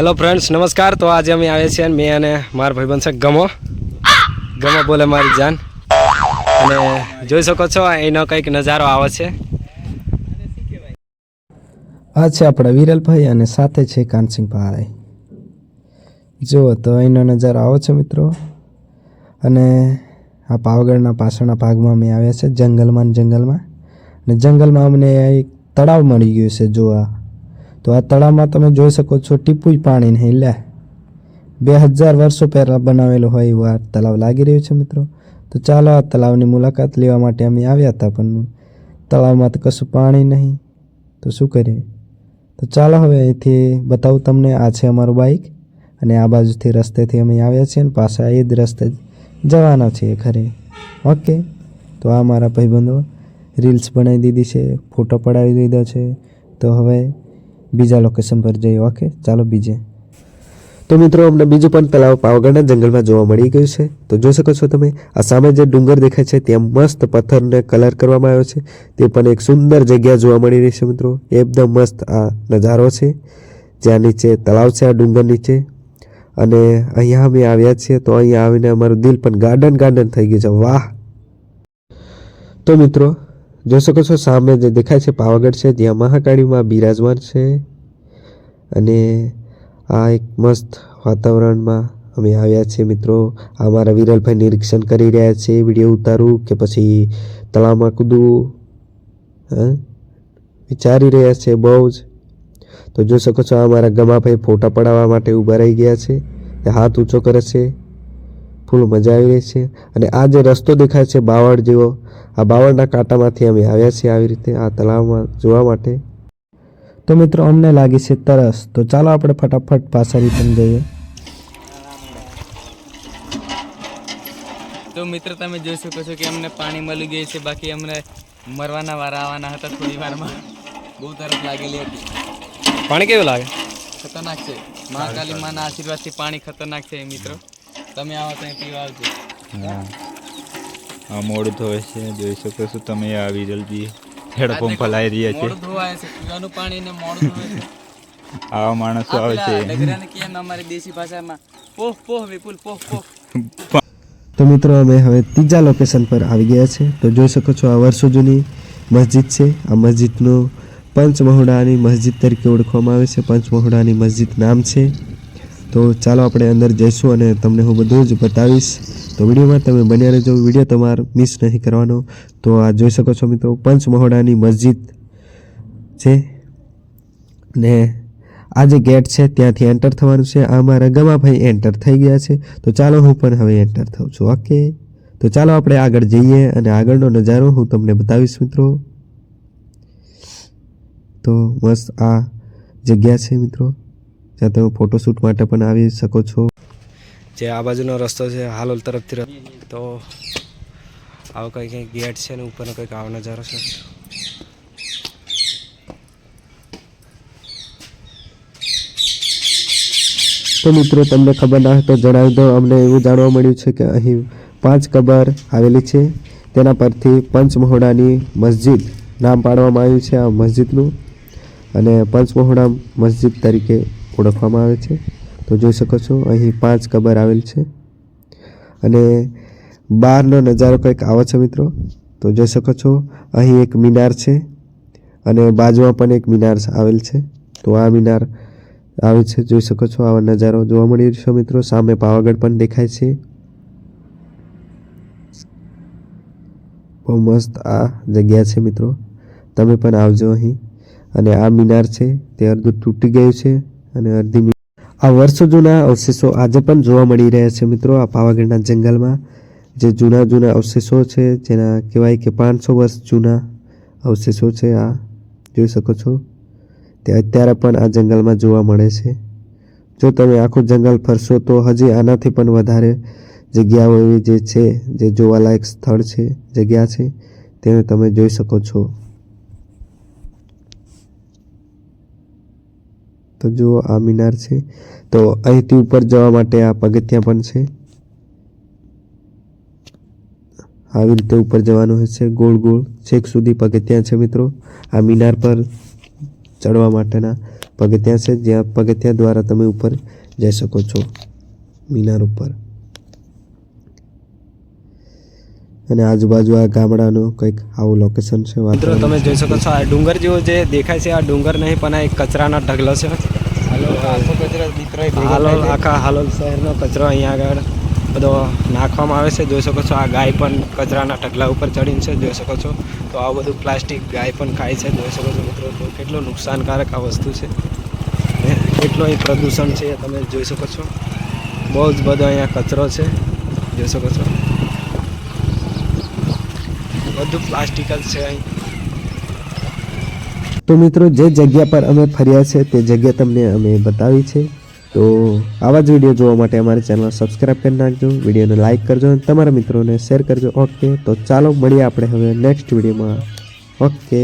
Hello friends नमस्कार। तो आज अमे आवे छे मैं अने मार भाईबंध छे गमो गमो बोले मारी जान अने જોઈ શકો છો એનો કંઈક નજારો આવે છે। આ છે આપણા વિરલભાઈ અને સાથે છે કાનસિંહભાઈ। જો તો એનો નજારો આવો છે મિત્રો। અને આ પાવાગઢના પાછળના ભાગમાં અમે આવ્યા છે જંગલમાં અને જંગલમાં અમને એક તળાવ મળી ગયું છે જોવા। તો આ તળાવમાં તમે જોઈ શકો છો ટીપુય પાણી નહીં લે 2000 વર્ષો પહેલાં બનાવેલું હોય એવું આ તળાવ લાગી રહ્યું છે મિત્રો। તો ચાલો આ તળાવની મુલાકાત લેવા માટે અમે આવ્યા હતા પણ તળાવમાં તો કશું પાણી નહીં તો શું કરીએ। તો ચાલો હવે અહીંથી બતાવું તમને। આ છે અમારું બાઇક અને આ બાજુથી રસ્તેથી અમે આવ્યા છીએ અને પાછા એ જ રસ્તે જવાના છીએ ઘરે। ઓકે તો આ મારા ભાઈબંધો રીલ્સ બનાવી દીધી છે, ફોટો પડાવી દીધો છે। તો હવે બીજા લોકેશન પર જઈએ। ઓકે ચાલો બીજે। તો મિત્રો અમને બીજું પણ તળાવ પાવાગઢના જંગલમાં જોવા મળી ગયું છે। તો જોઈ શકો છો તમે આ સામે જે ડુંગર દેખાય છે ત્યાં મસ્ત પથ્થરને કલર કરવામાં આવ્યો છે। તે પણ એક સુંદર જગ્યા જોવા મળી રહી છે મિત્રો। એકદમ મસ્ત આ નજારો છે જ્યાં નીચે તળાવ છે આ ડુંગર નીચે। અને અહીંયા અમે આવ્યા છીએ તો અહીંયા આવીને અમારું દિલ પણ ગાર્ડન થઈ ગયું છે। વાહ! તો મિત્રો જોઈ શકો છો સામે જે દેખાય છે પાવાગઢ છે જ્યાં મહાકાળીમાં બિરાજમાન છે। અને આ એક મસ્ત વાતાવરણમાં અમે આવ્યા છીએ મિત્રો। અમારા વિરલભાઈ નિરીક્ષણ કરી રહ્યા છે વિડીયો ઉતારું કે પછી તળાવમાં કૂદવું વિચારી રહ્યા છે બહુ જ। તો જોઈ શકો છો અમારા ગમાભાઈ ફોટા પડાવવા માટે ઊભા રહી ગયા છે, હાથ ઊંચો કરે છે, ફૂલ મજા આવી રહી છે। અને આ જે રસ્તો દેખાય છે બાવળ જેવો, આ બાવળના કાંટામાંથી અમે આવ્યા છીએ આવી રીતે આ તળાવમાં જોવા માટે। તો મિત્રો અમને લાગી છે તરસ, તો ચાલો આપણે ફટાફટ પાછા રિટર્ન જઈએ। તો મિત્ર તમે જોઈ શકો છો કે અમને પાણી મળી ગયું છે, બાકી અમને મરવાના વારા આવવાના હતા થોડી વારમાં। બહુ તરસ લાગેલી હતી। પાણી કેવું લાગે? ખતરનાક છે। મહાકાલી માના આશીર્વાદથી પાણી ખતરનાક છે મિત્રો। તમે આવો ત્યાં પીવા આવજો। આ મોડું ધોવે છે, જોઈ શકો છો તમે આ વિરલજી હેડફોન ફલાઈ રહ્યા છે। મોડું ધોવાય છે પીવાનું પાણી ને મોડું ધોવે છે। આવા માણસો આવે છે। ડગરાને કહે અમારી દેશી ભાષામાં પોહ પોહ વિપુલ પોહ પોહ। તો મિત્રો અમે હવે ત્રીજા લોકેશન પર આવી ગયા છે। તો જોઈ શકો છો આ વર્ષો જૂની મસ્જિદ છે। આ મસ્જિદનું પંચમહોડાની મસ્જિદ તરીકે ઓળખવામાં આવે છે। પંચમહોડાની મસ્જિદ નામ છે। તો ચાલો આપણે અંદર જઈશું અને તમને હું બધું જ બતાવીશ। તો વિડીયોમાં તમે બન્યા રહેજો, વિડીયો તમારે મિસ નહીં કરવાનો। તો આ જોઈ શકો છો મિત્રો પંચમહોડાની મસ્જિદ છે ને આ જે ગેટ છે ત્યાંથી એન્ટર થવાનું છે। આ મારા ગમાભાઈ એન્ટર થઈ ગયા છે, તો ચાલો હું પણ હવે એન્ટર થઉં છું। ઓકે તો ચાલો આપણે આગળ જઈએ અને આગળનો નજારો હું તમને બતાવીશ મિત્રો। તો મસ્ત આ જગ્યા છે મિત્રો જ્યાં તમે ફોટોશૂટ માટે પણ આવી શકો છો। જે આ બાજુનો રસ્તો છે હાલોલ તરફથી, તો આવો કંઈક ગેટ છે ને ઉપરનો કંઈક આવો નજારો છે। તો મિત્રો તમને ખબર ના હોય તો જણાવી દો। અમને એવું જાણવા મળ્યું છે કે અહીં 5 કબર આવેલી છે, તેના પરથી પંચમહોડાની મસ્જિદ નામ પાડવામાં આવ્યું છે આ મસ્જિદનું, અને પંચમહોડા મસ્જિદ તરીકે ઓળખવામાં આવે છે। તો જોઈ શકો છો અહીં 5 કબર આવેલ છે અને બહારનો નજારો કંઈક આવો છે મિત્રો। તો જોઈ શકો છો અહીં એક મિનાર છે અને બાજુમાં પણ એક મિનાર આવેલ છે। તો આ મિનાર આવે છે, જોઈ શકો છો આવા નજારો જોવા મળી રહ્યો છે મિત્રો। સામે પાવાગઢ પણ દેખાય છે। બહુ મસ્ત આ જગ્યા છે મિત્રો, તમે પણ આવજો અહીં। અને આ મિનાર છે તે અડધું તૂટી ગયું છે અને અડધી આ વર્ષો જૂના અવશેષો આજે પણ જોવા મળી રહ્યા છે મિત્રો। આ પાવાગઢના જંગલમાં જે જૂના અવશેષો છે જેના કહેવાય કે 500 વર્ષ જૂના અવશેષો છે, આ જોઈ શકો છો તે અત્યારે પણ આ જંગલમાં જોવા મળે છે। જો તમે આખું જંગલ ફરશો તો હજી આનાથી પણ વધારે જગ્યાઓ એવી જે છે જે જોવાલાયક સ્થળ છે, જગ્યા છે તેને તમે જોઈ શકો છો। તો જુઓ આ મિનાર છે, તો અહીંથી ઉપર જવા માટે આ પગથિયાં પણ છે। આવી રીતે ઉપર જવાનું હોય છે, ગોળ છેક સુધી પગથિયાં છે મિત્રો આ મિનાર પર ચડવા માટેના। પગથિયાં છે, જ્યાં પગથિયાં દ્વારા તમે ઉપર જઈ શકો છો મિનાર ઉપર. અને આજુબાજુ આ ગામડાનું કંઈક આવું લોકેશન છે. મિત્રો તમે જોઈ શકો છો આ ડુંગર જેવો જે દેખાય છે આ ડુંગર નહીં પણ આ એક કચરાના ઢગલો છે. આખો કચરો મિત્રો હાલોલ આખા હાલોલ શહેરનો કચરો અહીંયા આગળ બધો નાખવામાં આવે છે. જોઈ શકો છો આ ગાય પણ કચરાના ઢગલા ઉપર ચડીને છે, જોઈ શકો છો. તો આ બધું પ્લાસ્ટિક ગાય પણ ખાય છે, જોઈ શકો છો મિત્રો. તો કેટલું નુકસાનકારક આ વસ્તુ છે, કેટલો અહીં પ્રદૂષણ છે તમે જોઈ શકો છો. બહુ જ બધો અહીંયા કચરો છે, જોઈ શકો છો. બધું પ્લાસ્ટિક જ છે અહીં. તો મિત્રો જે જગ્યા પર અમે ફર્યા છે તે જગ્યા તમને અમે બતાવી છે. તો આવા જ વિડીયો જોવા માટે અમારી ચેનલ સબસ્ક્રાઈબ કરી નાખજો, વિડીયોને લાઇક કરજો અને તમારા મિત્રોને શેર કરજો. ઓકે, તો ચાલો મળીએ આપણે હવે નેક્સ્ટ વિડીયોમાં. ઓકે.